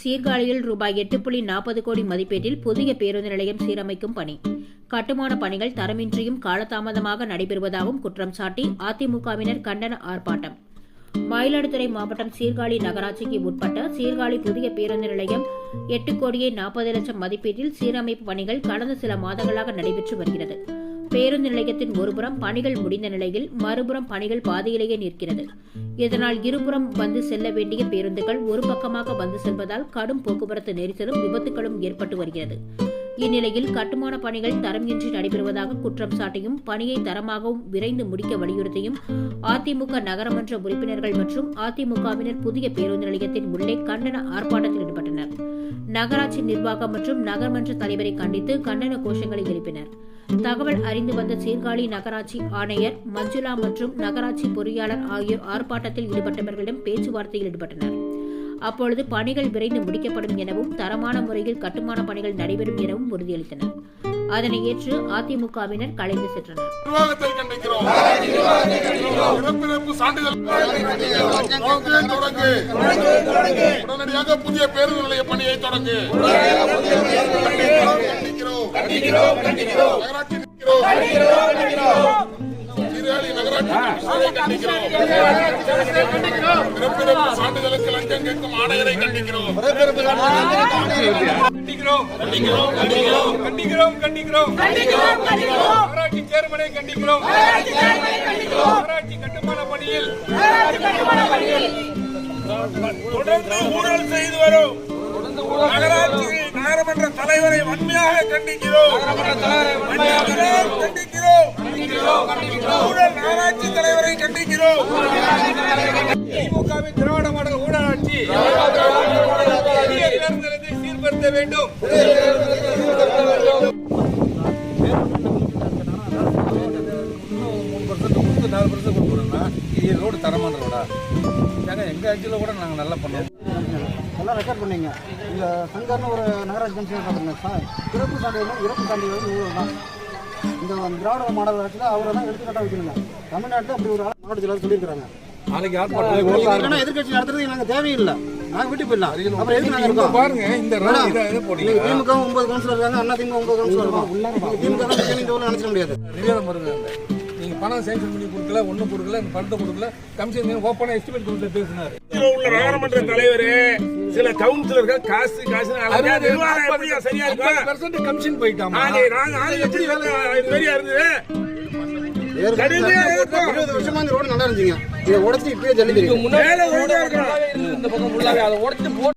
சீர்காழியில் ரூபாய் 8.40 கோடி மதிப்பீட்டில் புதிய பேருந்து நிலையம் சீரமைக்கும் பணி. கட்டுமான பணிகள் தரமின்றியும் காலதாமதமாக நடைபெறுவதாகவும் குற்றம் சாட்டி அதிமுகவினர் கண்டன ஆர்ப்பாட்டம். மயிலாடுதுறை மாவட்டம் சீர்காழி நகராட்சிக்கு உட்பட்ட சீர்காழி புதிய பேருந்து நிலையம் 8,40,00,000 மதிப்பீட்டில் சீரமைப்பு பணிகள் கடந்த சில மாதங்களாக நடைபெற்று வருகிறது. பேருந்து நிலையத்தின் ஒருபுறம் பணிகள் முடிந்த நிலையில் மறுபுறம் பணிகள் பாதியிலேயே நிற்கிறது. இதனால் இருபுறம் வந்து செல்ல வேண்டிய பேருந்துகள் ஒரு பக்கமாக வந்து செல்வதால் கடும் போக்குவரத்து நெரிசலும் விபத்துகளும் ஏற்பட்டு வருகிறது. இந்நிலையில் கட்டுமான பணிகள் தரம் இன்றி நடைபெறுவதாக குற்றம் சாட்டியும் பணியை தரமாகவும் விரைந்து முடிக்க வலியுறுத்தியும் அதிமுக நகரமன்ற உறுப்பினர்கள் மற்றும் அதிமுகவினர் புதிய பேருந்து நிலையத்தின் உள்ளே கண்டன ஆர்ப்பாட்டத்தில் ஈடுபட்டனர். நகராட்சி நிர்வாகம் மற்றும் நகர்மன்ற தலைவரை கண்டித்து கண்டன கோஷங்களை எழுப்பினர். தகவல் அறிந்து வந்த சீர்காழி நகராட்சி ஆணையர் மஞ்சுளா மற்றும் நகராட்சி பொறியாளர் ஆகியோர் ஆர்ப்பாட்டத்தில் ஈடுபட்டவர்களிடம் பேச்சுவார்த்தையில் ஈடுபட்டனர். அப்பொழுது பணிகள் விரைந்து முடிக்கப்படும் எனவும் தரமான முறையில் கட்டுமான பணிகள் நடைபெறும் எனவும் உறுதியளித்தனர். அதனை ஏற்று அதிமுகவினர் கலைந்து சென்றனர். உடனடியாக புதிய பேருந்து நிலைய பணியை தொடங்கு. சான்றிதழுக்கு லஞ்சம் கேட்கும் ஆணையரை கண்டிக்கிறோம். நகராட்சி சேர்மனை கண்டிக்கிறோம். நகராட்சி கட்டுமான பணியில் தொடர்ந்து ஊழல் செய்து வரும் நகராட்சி நகரமன்ற தலைவரை வன்மையாக கண்டிக்கிறோம். நகராட்சி தலைவரை கண்டிக்கிறோம். திமுகவின் திராவிட மாடல் ஊழல் ஆட்சி சீர்படுத்த வேண்டும். ரோடு தரமான ரோடா எங்க ஆட்சியில கூட நாங்க நல்லா பண்ணோம். எல்லாம் ரெக்கார்ட் பண்ணீங்க. இந்த சங்கர்னு ஒரு நகராட்சி கமிஷனர் பார்த்துருங்க சார். பிறப்பு சான்றிதழ் ஊழல் தான். இந்த திராவிட மாடல் ஆட்சியில் அவரை தான் எடுத்துக்காட்டாக வைக்கணுங்க. தமிழ்நாட்டில் அப்படி ஒரு மாவட்ட செயலாளர் சொல்லியிருக்காங்க. எதிர்கட்சி நடத்துறது நாங்கள் தேவையில்லை. நாங்கள் வீட்டுக்கு போயிடலாம். அப்புறம் எதுக்கு நாங்கள் இருக்கோம் பாருங்க. இந்த திமுக 9 கவுன்சிலர் இருக்காங்க, அண்ணா திமுக 9 கவுன்சிலர் இருக்கும். திமுக தான் நினைச்சிட முடியாது. நீங்க பணம் சேங்ஷன் பண்ணி கொடுக்கல, ஒன்னும் கொடுக்கல, பணத்தை கொடுக்கல, கமிஷன் ஓப்பனா எஸ்டிமேட் கொடுத்து பேசினாரு. உள்ள நகரமன்ற தலைவர் சில கவுன்சிலர்கள் காசு சரியா இருக்கு கமிஷன் போயிட்டாமா. சரியா இருந்தது. 20 வருஷமா இந்த ரோடு நல்லா இருந்துச்சுங்க. இதை உடச்சு இப்பயே ஜல்லி தெரியும். இந்த பக்கம் அதை உடச்சு